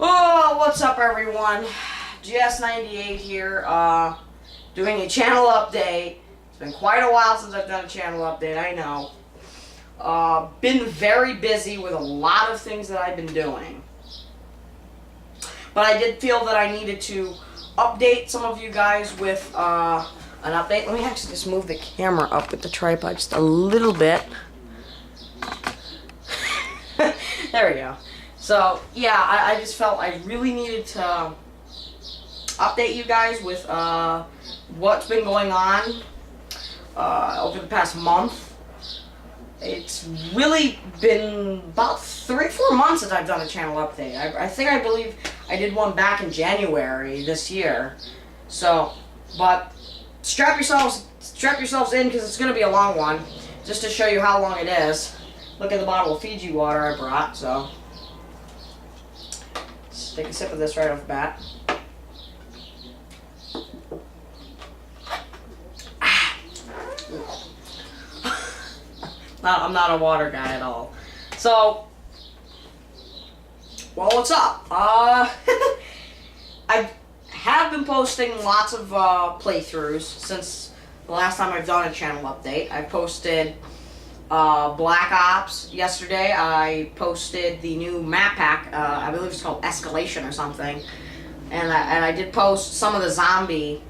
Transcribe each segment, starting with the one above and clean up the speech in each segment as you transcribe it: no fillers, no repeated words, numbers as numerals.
Oh, what's up everyone? Gs98 here, doing a channel update. It's been quite a while since I've done a channel update, I know. Been very busy with a lot of things that I've been doing. But I did feel that I needed to update some of you guys with an update. Let me actually just move the camera up with the tripod just a little bit. There we go. So, yeah, I just felt I really needed to update you guys with what's been going on over the past month. It's really been about 3 or 4 months since I've done a channel update. I believe I did one back in January this year. So, but strap yourselves in because it's going to be a long one, just to show you how long it is. Look at the bottle of Fiji water I brought, so let's take a sip of this right off the bat. I'm not a water guy at all. So, well, what's up? I have been posting lots of playthroughs since the last time I've done a channel update. I posted Black Ops yesterday. I posted the new map pack. I believe it's called Escalation or something. And I did post some of the zombie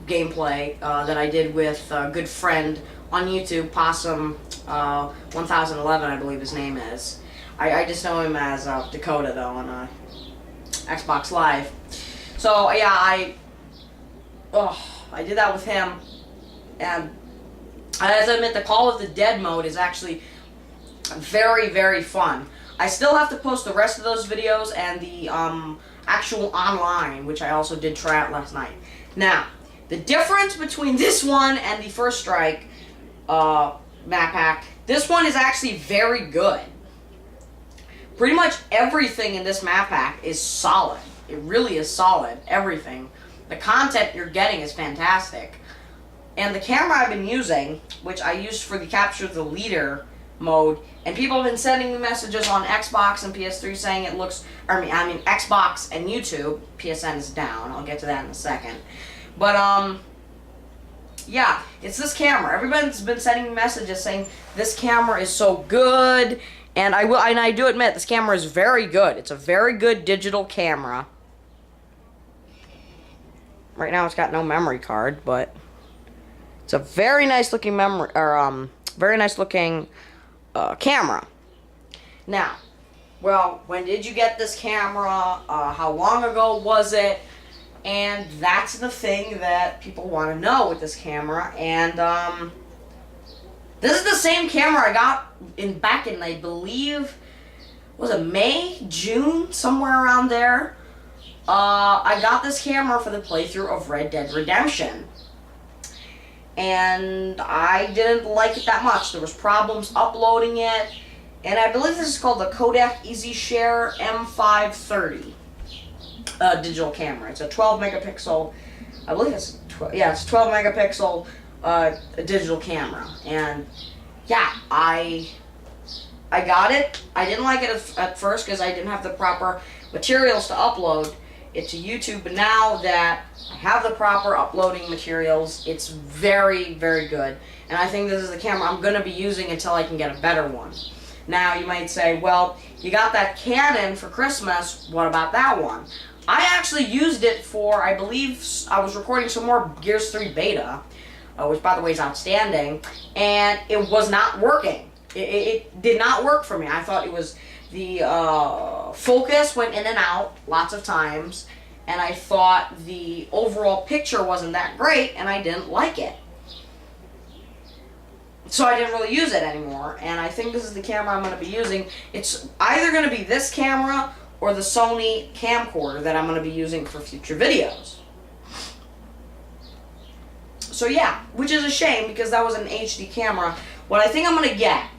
gameplay that I did with a good friend on YouTube, Possum 1011, I believe his name is. I just know him as Dakota though on Xbox Live. So yeah, I did that with him, and I have to admit the Call of the Dead mode is actually very, very fun. I still have to post the rest of those videos and the actual online, which I also did try out last night. Now, the difference between this one and the First Strike map pack, this one is actually very good. Pretty much everything in this map pack is solid. It really is solid, everything. The content you're getting is fantastic. And the camera I've been using, which I used for the Capture the Leader mode, and people have been sending me messages on Xbox and PS3 saying it looks, I mean Xbox and YouTube, PSN is down, I'll get to that in a second. But, yeah, it's this camera. Everybody's been sending me messages saying this camera is so good, and I do admit this camera is very good. It's a very good digital camera. Right now it's got no memory card, but it's a very nice looking camera. Now, well, when did you get this camera? How long ago was it? And that's the thing that people want to know with this camera. And this is the same camera I got back in, I believe, was it May, June, somewhere around there. I got this camera for the playthrough of Red Dead Redemption, and I didn't like it that much. There was problems uploading it, and I believe this is called the Kodak EasyShare M530 digital camera. It's a 12 megapixel, I believe it's 12 megapixel digital camera, and yeah, I got it. I didn't like it at first because I didn't have the proper materials to upload it to YouTube, but now that I have the proper uploading materials, it's very, very good. And I think this is the camera I'm going to be using until I can get a better one. Now, you might say, well, you got that Canon for Christmas, what about that one? I actually used it for, I believe, I was recording some more Gears 3 beta, which, by the way, is outstanding, and it was not working. It did not work for me. I thought it was the focus went in and out lots of times, and I thought the overall picture wasn't that great, and I didn't like it. So I didn't really use it anymore, and I think this is the camera I'm going to be using. It's either going to be this camera or the Sony camcorder that I'm going to be using for future videos. So yeah, which is a shame because that was an HD camera. What I think I'm going to get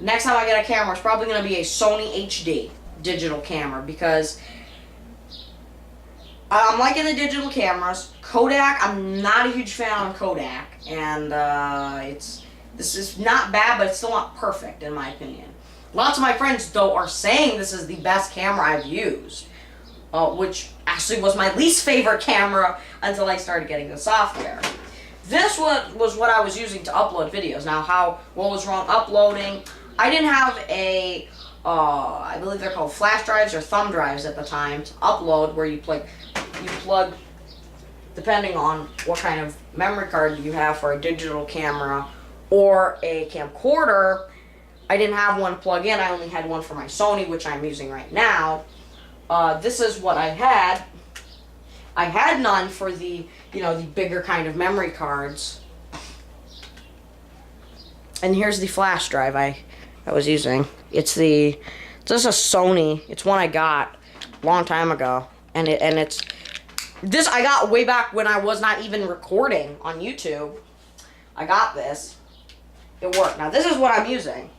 next time I get a camera, it's probably going to be a Sony HD digital camera, because I'm liking the digital cameras. Kodak, I'm not a huge fan of Kodak, and it's This is not bad, but it's still not perfect, in my opinion. Lots of my friends, though, are saying this is the best camera I've used, which actually was my least favorite camera until I started getting the software. This was what I was using to upload videos. Now, what was wrong uploading? I didn't have a, I believe they're called flash drives or thumb drives at the time to upload, where you plug, depending on what kind of memory card you have for a digital camera or a camcorder. I didn't have one plug in. I only had one for my Sony, which I'm using right now. This is what I had. I had none for the, the bigger kind of memory cards. And here's the flash drive I was using. It's a Sony. It's one I got a long time ago, and it's this I got way back when I was not even recording on YouTube. I got this. It worked. Now this is what I'm using.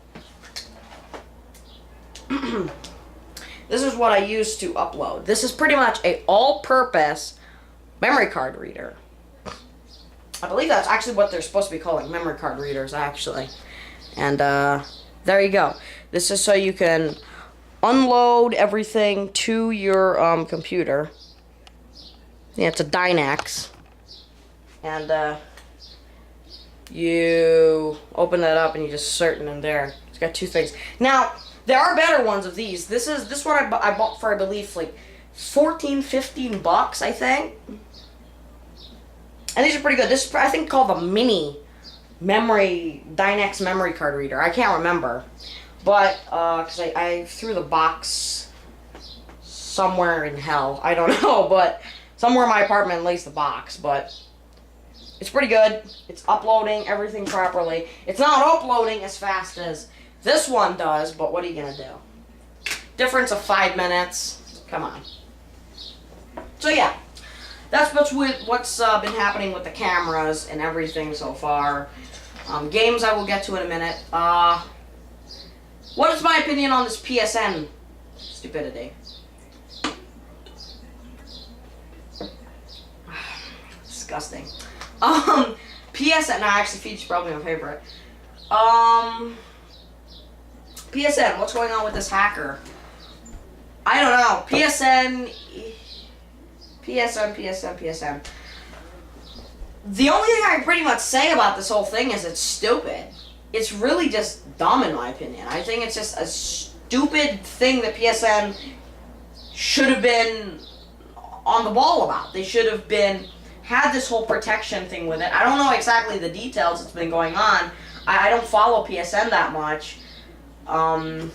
This is what I use to upload. This is pretty much a all-purpose memory card reader. I believe that's actually what they're supposed to be calling memory card readers, actually. And there you go. This is so you can unload everything to your computer. Yeah, it's a Dynex. And you open that up and you just insert it in there. It's got two things. Now, there are better ones of these. This one I bought for, I believe, like 14, 15 bucks, I think. And these are pretty good. This is, I think, called the mini Dynex memory card reader. I can't remember. But, because I threw the box somewhere in hell. I don't know, but somewhere in my apartment lays the box, but it's pretty good. It's uploading everything properly. It's not uploading as fast as this one does, but what are you going to do? Difference of 5 minutes. Come on. So yeah, that's what's been happening with the cameras and everything so far. Games I will get to in a minute. What is my opinion on this PSN stupidity? Disgusting. PSN, no, actually, Feed's probably my favorite. PSN, what's going on with this hacker? I don't know. PSN. The only thing I can pretty much say about this whole thing is it's stupid. It's really just dumb, in my opinion. I think it's just a stupid thing that PSN should have been on the ball about. They should have had this whole protection thing with it. I don't know exactly the details that's been going on. I don't follow PSN that much. I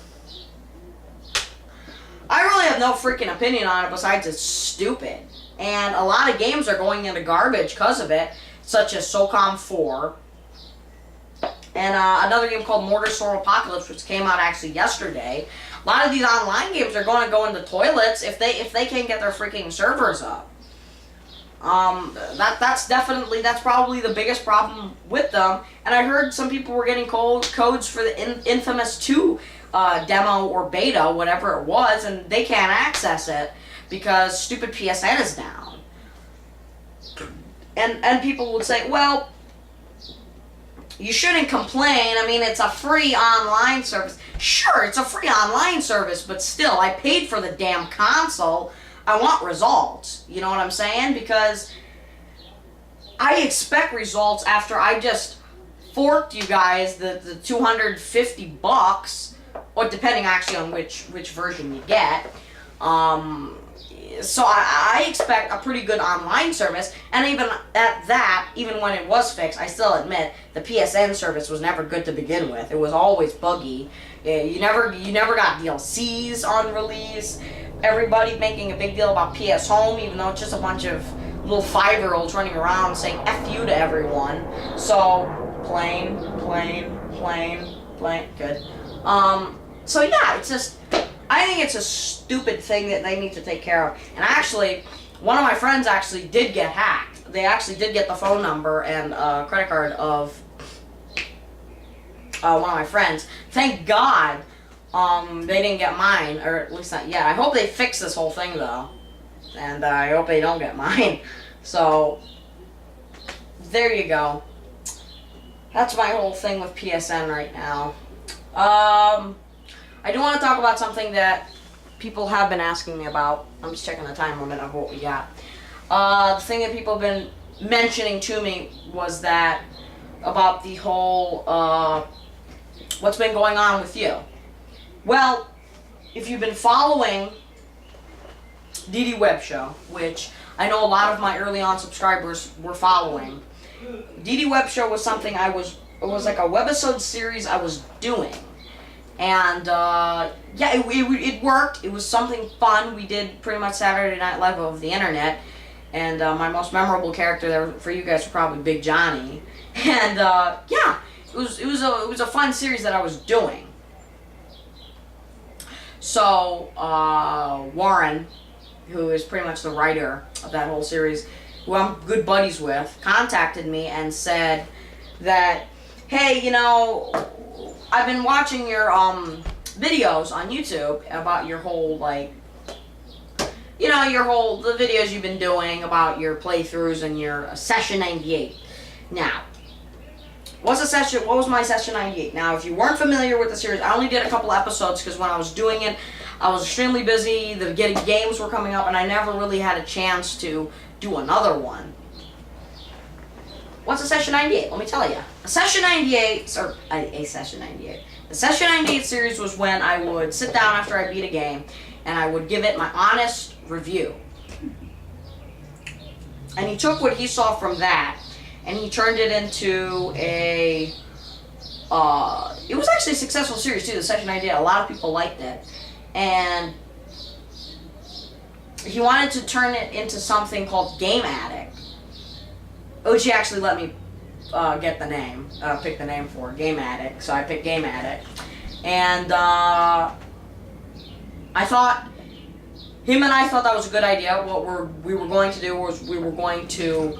really have no freaking opinion on it besides it's stupid. And a lot of games are going into garbage because of it, such as SOCOM 4. And another game called Mortar Storm Apocalypse, which came out actually yesterday. A lot of these online games are going to go into toilets if they can't get their freaking servers up. That's probably the biggest problem with them. And I heard some people were getting codes for the Infamous 2 demo or beta, whatever it was, and they can't access it because stupid PSN is down. And people would say, well, you shouldn't complain. I mean, it's a free online service. Sure, it's a free online service, but still, I paid for the damn console. I want results. You know what I'm saying? Because I expect results after I just forked you guys the 250 bucks, or depending actually on which version you get. So I expect a pretty good online service, and even at that, even when it was fixed, I still admit the PSN service was never good to begin with. It was always buggy. You never got DLCs on release. Everybody making a big deal about PS Home, even though it's just a bunch of little 5-year-olds running around saying F you to everyone. So plain, good. So yeah, it's just, I think it's a stupid thing that they need to take care of. And actually, one of my friends actually did get hacked. They actually did get the phone number and credit card of one of my friends. Thank God they didn't get mine, or at least not yet. I hope they fix this whole thing, though. And I hope they don't get mine. So, there you go. that's my whole thing with PSN right now. I do want to talk about something that people have been asking me about. I'm just checking the time limit of what we got. The thing that people have been mentioning to me was that about the whole what's been going on with you. Well, if you've been following DD Web Show, which I know a lot of my early on subscribers were following, DD Web Show was something it was like a webisode series I was doing. And, yeah, it worked. It was something fun. We did pretty much Saturday Night Live of the internet. And my most memorable character there for you guys was probably Big Johnny. And, yeah, it was a fun series that I was doing. So, Warren, who is pretty much the writer of that whole series, who I'm good buddies with, contacted me and said that, hey, you know, I've been watching your videos on YouTube about your whole, like, you know, the videos you've been doing about your playthroughs and your Session 98. Now, what was my Session 98? Now, if you weren't familiar with the series, I only did a couple episodes because when I was doing it, I was extremely busy, the games were coming up, and I never really had a chance to do another one. What's a Session 98? Let me tell you. A Session 98, or a Session 98. The Session 98 series was when I would sit down after I beat a game, and I would give it my honest review. And he took what he saw from that, and he turned it into a, it was actually a successful series too, the Session 98. A lot of people liked it. And he wanted to turn it into something called Game Addict, which he actually let me get the name, pick the name for, Game Addict. So I picked Game Addict. And I thought, him and I thought that was a good idea. What we were going to do was we were going to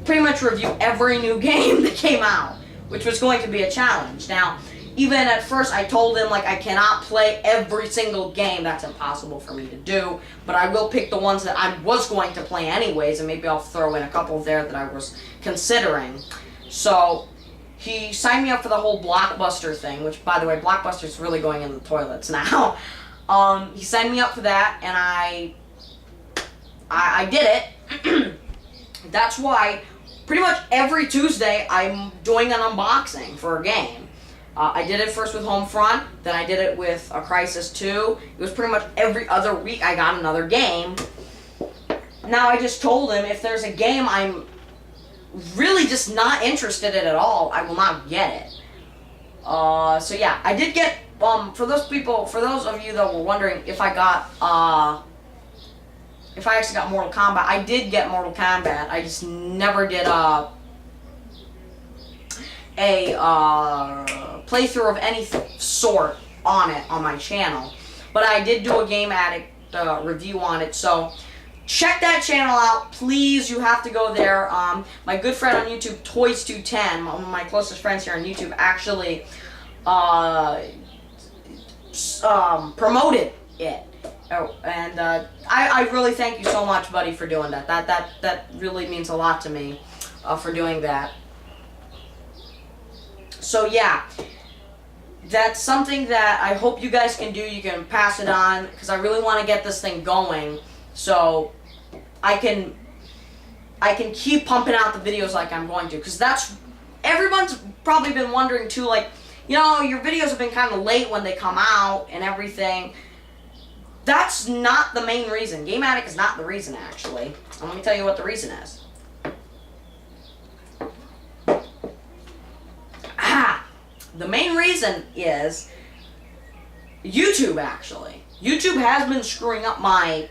pretty much review every new game that came out, which was going to be a challenge. Now, even at first I told him, like, I cannot play every single game. That's impossible for me to do. But I will pick the ones that I was going to play anyways, and maybe I'll throw in a couple there that I was considering. So he signed me up for the whole Blockbuster thing, which, by the way, Blockbuster's really going in the toilets now. He signed me up for that, and I did it. That's why pretty much every Tuesday I'm doing an unboxing for a game. I did it first with Homefront, then I did it with A Crisis 2. It was pretty much every other week I got another game. Now I just told him if there's a game I'm really just not interested in at all, I will not get it. So yeah, I did get, for those of you that were wondering if I got, if I actually got Mortal Kombat, I did get Mortal Kombat. I just never did a playthrough of any sort on it on my channel, but I did do a Game Addict review on it, so check that channel out, please. You have to go there. My good friend on YouTube, Toys210, one of my closest friends here on YouTube, actually promoted it. Oh, and I really thank you so much, buddy, for doing that. That really means a lot to me, for doing that. So yeah, that's something that I hope you guys can do. You can pass it on, because I really want to get this thing going, so I can keep pumping out the videos like I'm going to, because everyone's probably been wondering too, like, you know, your videos have been kind of late when they come out and everything. That's not the main reason. Game Addict is not the reason, actually. And let me tell you what the reason is. The main reason is YouTube, actually. YouTube has been screwing up my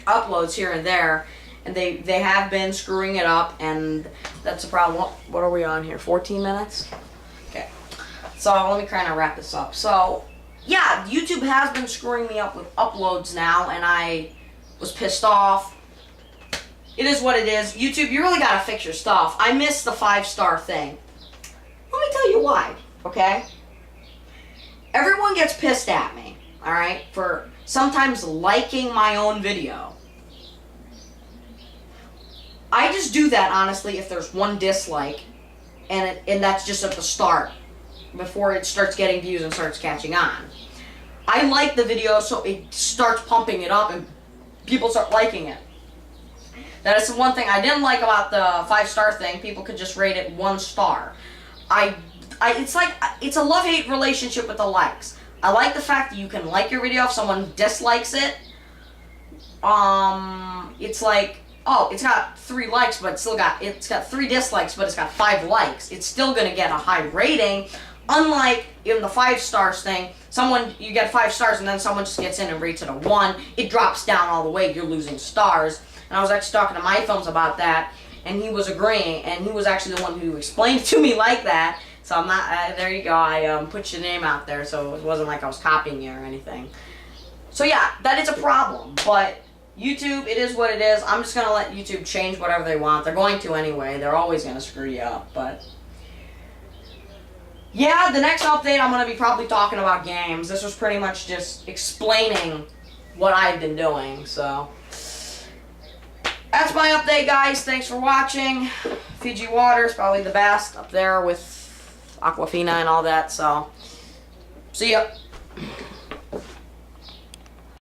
uploads here and there, and they have been screwing it up, and that's a problem. What are we on here? 14 minutes? Okay. So let me kind of wrap this up. So yeah, YouTube has been screwing me up with uploads now, and I was pissed off. It is what it is. YouTube, you really gotta fix your stuff. I missed the 5-star thing. Let me tell you why, okay? Everyone gets pissed at me, alright, for sometimes liking my own video. I just do that, honestly, if there's one dislike, and that's just at the start, before it starts getting views and starts catching on. I like the video, so it starts pumping it up, and people start liking it. That is the one thing I didn't like about the 5-star thing. People could just rate it 1 star. It's like, it's a love-hate relationship with the likes. I like the fact that you can like your video if someone dislikes it. It's like, oh, it's got 3 likes, but it's got 3 dislikes, but it's got 5 likes. It's still gonna get a high rating. Unlike in the 5 stars thing, you get 5 stars and then someone just gets in and rates it a 1. It drops down all the way. You're losing stars. And I was actually talking to my films about that, and he was agreeing, and he was actually the one who explained it to me like that. So I'm not, there you go, I put your name out there, so it wasn't like I was copying you or anything. So yeah, that is a problem, but YouTube, it is what it is. I'm just going to let YouTube change whatever they want. They're going to anyway. They're always going to screw you up, but yeah, the next update I'm going to be probably talking about games. This was pretty much just explaining what I've been doing, so that's my update, guys. Thanks for watching. Fiji water is probably the best up there with Aquafina and all that, so see ya.